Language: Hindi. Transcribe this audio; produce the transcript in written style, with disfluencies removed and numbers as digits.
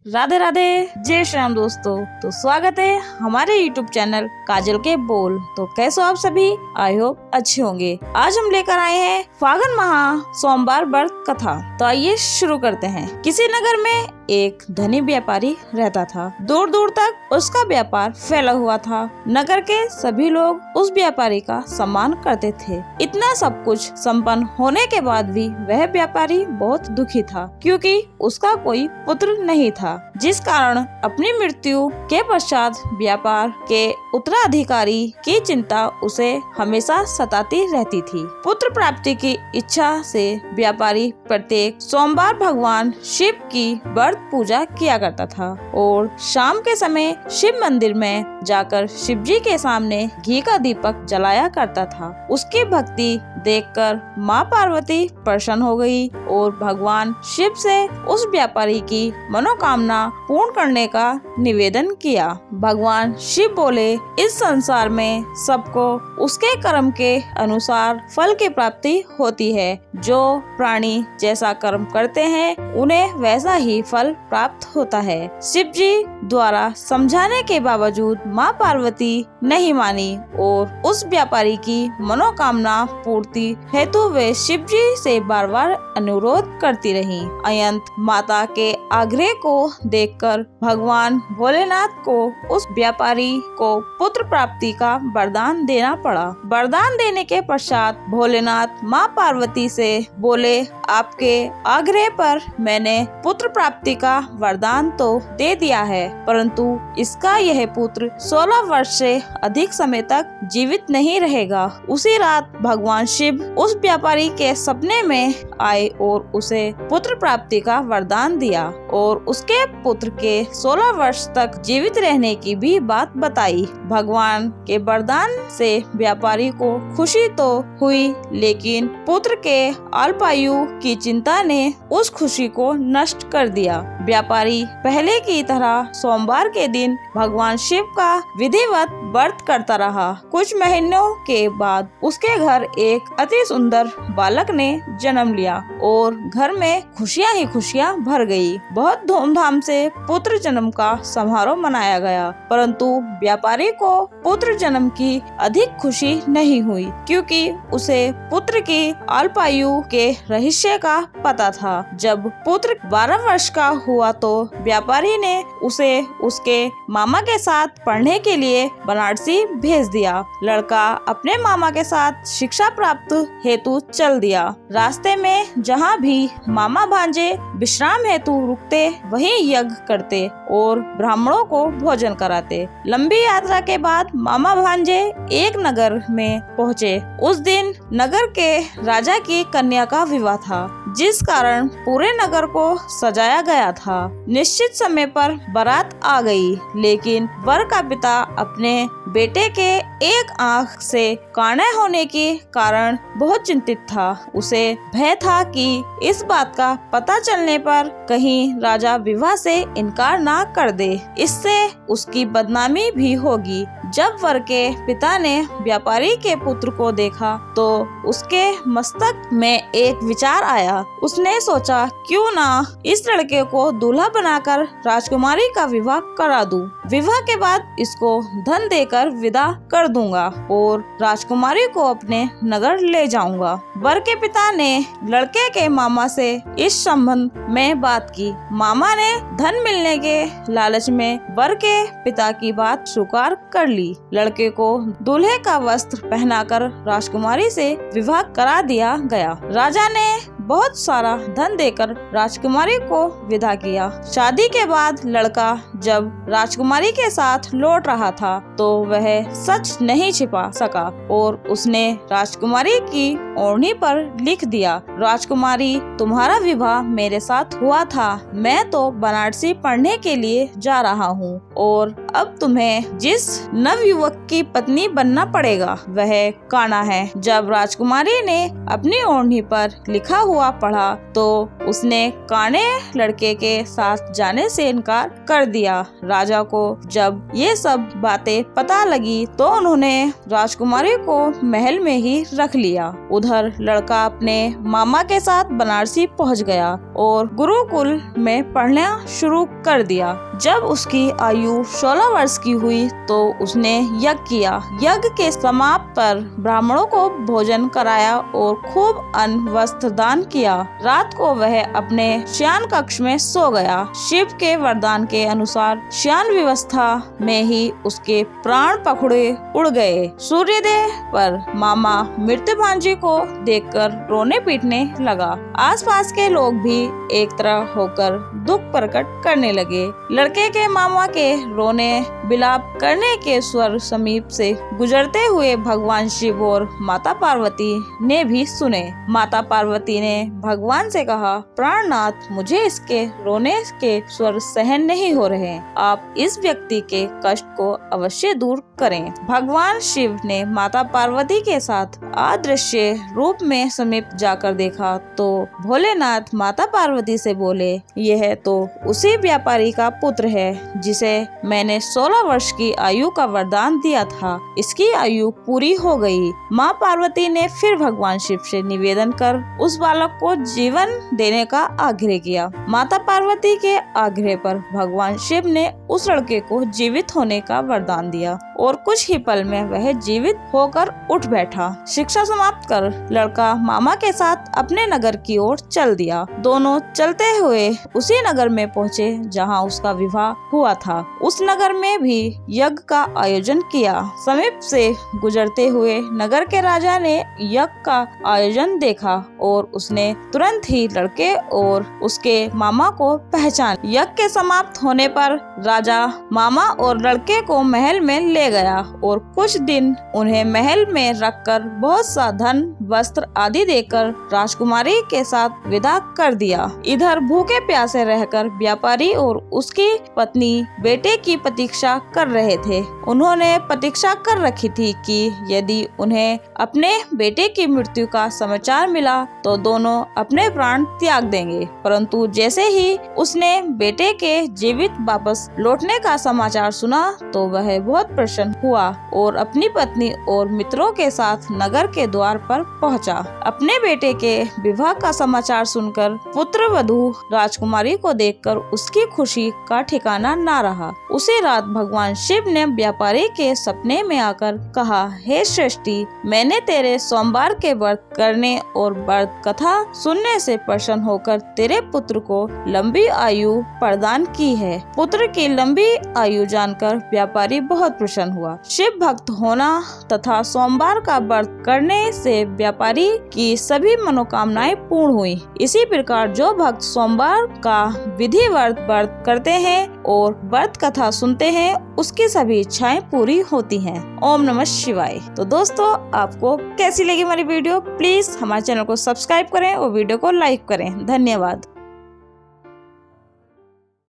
राधे राधे, जय श्री राम दोस्तों। तो स्वागत है हमारे YouTube चैनल काजल के बोल। तो कैसे हो आप सभी? आई होप अच्छे होंगे। आज हम लेकर आए हैं फागुन माह सोमवार व्रत कथा। तो आइए शुरू करते हैं। किसी नगर में एक धनी व्यापारी रहता था। दूर दूर तक उसका व्यापार फैला हुआ था। नगर के सभी लोग उस व्यापारी का सम्मान करते थे। इतना सब कुछ संपन्न होने के बाद भी वह व्यापारी बहुत दुखी था, क्योंकि उसका कोई पुत्र नहीं था, जिस कारण अपनी मृत्यु के पश्चात व्यापार के उत्तराधिकारी की चिंता उसे हमेशा सताती रहती थी। पुत्र प्राप्ति की इच्छा से व्यापारी प्रत्येक सोमवार भगवान शिव की व्रत पूजा किया करता था और शाम के समय शिव मंदिर में जाकर शिव जी के सामने घी का दीपक जलाया करता था। उसकी भक्ति देखकर माँ पार्वती प्रसन्न हो गई और भगवान शिव से उस व्यापारी की मनोकामना पूर्ण करने का निवेदन किया। भगवान शिव बोले, इस संसार में सबको उसके कर्म के अनुसार फल की प्राप्ति होती है। जो प्राणी जैसा कर्म करते हैं उन्हें वैसा ही फल प्राप्त होता है। शिव जी द्वारा समझाने के बावजूद माँ पार्वती नहीं मानी और उस व्यापारी की मनोकामना पूर्ति हेतु वे शिव जी से बार बार अनुरोध करती रही। अयंत माता के आग्रह को देखकर भगवान भोलेनाथ को उस व्यापारी को पुत्र प्राप्ति का वरदान देना पड़ा। वरदान देने के पश्चात भोलेनाथ माँ पार्वती से बोले, आपके आग्रह पर मैंने पुत्र प्राप्ति का वरदान तो दे दिया है, परंतु इसका यह पुत्र 16 वर्ष से अधिक समय तक जीवित नहीं रहेगा। उसी रात भगवान शिव उस व्यापारी के सपने में आए और उसे पुत्र प्राप्ति का वरदान दिया और उसके पुत्र के 16 वर्ष तक जीवित रहने की भी बात बताई। भगवान के वरदान से व्यापारी को खुशी तो हुई, लेकिन पुत्र के अल्पायु की चिंता ने उस खुशी को नष्ट कर दिया। व्यापारी पहले की तरह सोमवार के दिन भगवान शिव का विधिवत व्रत करता रहा। कुछ महीनों के बाद उसके घर एक अति सुंदर बालक ने जन्म लिया और घर में खुशियां ही खुशियां भर गई। बहुत धूमधाम से पुत्र जन्म का समारोह मनाया गया, परंतु व्यापारी को पुत्र जन्म की अधिक खुशी नहीं हुई, क्योंकि उसे पुत्र की अल्पायु के रहस्य का पता था। जब पुत्र 12 वर्ष का हुआ तो व्यापारी ने उसे उसके मामा के साथ पढ़ने के लिए बनारसी भेज दिया। लड़का अपने मामा के साथ शिक्षा प्राप्त हेतु चल दिया। रास्ते में जहाँ भी मामा भांजे विश्राम हेतु रुकते वहीं यज्ञ करते और ब्राह्मणों को भोजन कराते। लंबी यात्रा के बाद मामा भांजे एक नगर में पहुँचे। उस दिन नगर के राजा की कन्या का विवाह था, जिस कारण पूरे नगर को सजाया गया था। निश्चित समय पर बारात आ गई, लेकिन वर का पिता अपने बेटे के एक आंख से काणे होने के कारण बहुत चिंतित था। उसे भय था कि इस बात का पता चलने पर कहीं राजा विवाह से इनकार ना कर दे, इससे उसकी बदनामी भी होगी। जब वर के पिता ने व्यापारी के पुत्र को देखा तो उसके मस्तक में एक विचार आया। उसने सोचा, क्यों ना इस लड़के को दूल्हा बनाकर राजकुमारी का विवाह करा दूं। विवाह के बाद इसको धन देकर विदा कर दूंगा और राजकुमारी को अपने नगर ले जाऊंगा। वर के पिता ने लड़के के मामा से इस संबंध में बात की। मामा ने धन मिलने के लालच में वर के पिता की बात स्वीकार कर ली। लड़के को दूल्हे का वस्त्र पहनाकर राजकुमारी से विवाह करा दिया गया। राजा ने बहुत सारा धन देकर राजकुमारी को विदा किया। शादी के बाद लड़का जब राजकुमारी के साथ लौट रहा था तो वह सच नहीं छिपा सका और उसने राजकुमारी की ओढ़नी पर लिख दिया, राजकुमारी तुम्हारा विवाह मेरे साथ हुआ था। मैं तो बनारसी पढ़ने के लिए जा रहा हूँ और अब तुम्हें जिस नवयुवक की पत्नी बनना पड़ेगा वह कान्हा है। जब राजकुमारी ने अपनी ओढ़नी पर लिखा हुआ पढ़ा तो उसने काने लड़के के साथ जाने से इनकार कर दिया। राजा को जब ये सब बातें पता लगी तो उन्होंने राजकुमारी को महल में ही रख लिया। उधर लड़का अपने मामा के साथ बनारसी पहुंच गया और गुरुकुल में पढ़ना शुरू कर दिया। जब उसकी आयु 16 वर्ष की हुई तो उसने यज्ञ किया। यज्ञ के समाप्त पर ब्राह्मणों को भोजन कराया और खूब अन्न वस्त्र दान किया। रात को वह अपने शयन कक्ष में सो गया। शिव के वरदान के अनुसार शयन व्यवस्था में ही उसके प्राण पखुड़े उड़ गए। सूर्योदय पर मामा मृत्यु भांजी को देखकर रोने पीटने लगा। आसपास के लोग भी एक तरह होकर दुख प्रकट करने लगे। लड़के के मामा के रोने विलाप करने के स्वर समीप से गुजरते हुए भगवान शिव और माता पार्वती ने भी सुने। माता पार्वती ने भगवान से कहा, प्राणनाथ, मुझे इसके रोने के स्वर सहन नहीं हो रहे। आप इस व्यक्ति के कष्ट को अवश्य दूर करें। भगवान शिव ने माता पार्वती के साथ अदृश्य रूप में समीप जाकर देखा तो भोलेनाथ माता पार्वती से बोले, यह तो उसी व्यापारी का पुत्र है जिसे मैंने 16 वर्ष की आयु का वरदान दिया था। इसकी आयु पूरी हो गई। माँ पार्वती ने फिर भगवान शिव से निवेदन कर उस बालक को जीवन देने का आग्रह किया। माता पार्वती के आग्रह पर भगवान शिव ने उस लड़के को जीवित होने का वरदान दिया और कुछ ही पल में वह जीवित होकर उठ बैठा। शिक्षा समाप्त कर लड़का मामा के साथ अपने नगर की ओर चल दिया। दोनों चलते हुए उसी नगर में पहुँचे जहाँ उसका विवाह हुआ था। उस नगर में भी यज्ञ का आयोजन किया। समीप से गुजरते हुए नगर के राजा ने यज्ञ का आयोजन देखा और उसने तुरंत ही लड़के और उसके मामा को पहचान। यज्ञ के समाप्त होने पर राजा मामा और लड़के को महल में ले गया और कुछ दिन उन्हें महल में रखकर बहुत सा धन वस्त्र आदि देकर राजकुमारी के साथ विदा कर दिया। इधर भूखे प्यासे रहकर व्यापारी और उसकी पत्नी बेटे की प्रतीक्षा कर रहे थे। उन्होंने प्रतीक्षा कर रखी थी कि यदि उन्हें अपने बेटे की मृत्यु का समाचार मिला तो दोनों अपने प्राण त्याग देंगे। परंतु जैसे ही उसने बेटे के जीवित वापस लौटने का समाचार सुना तो वह बहुत प्रसन्न हुआ और अपनी पत्नी और मित्रों के साथ नगर के द्वार पर पहुंचा। अपने बेटे के विवाह का समाचार सुनकर पुत्र वधू राजकुमारी को देखकर उसकी खुशी का ठिकाना ना रहा। उसी रात भगवान शिव ने व्यापारी के सपने में आकर कहा, हे सृष्टि, मैंने तेरे सोमवार के व्रत करने और व्रत कथा सुनने से प्रसन्न होकर तेरे पुत्र को लंबी आयु प्रदान की है। पुत्र की लंबी आयु जानकर व्यापारी बहुत प्रसन्न हुआ। शिव भक्त होना तथा सोमवार का व्रत करने से व्यापारी की सभी मनोकामनाएं पूर्ण हुई। इसी प्रकार जो भक्त सोमवार का विधिवत व्रत करते हैं और व्रत कथा सुनते हैं उसकी सभी इच्छाएं पूरी होती हैं। ओम नमः शिवाय। तो दोस्तों, आपको कैसी लगी हमारी वीडियो? प्लीज हमारे चैनल को सब्सक्राइब करें और वीडियो को लाइक करें। धन्यवाद।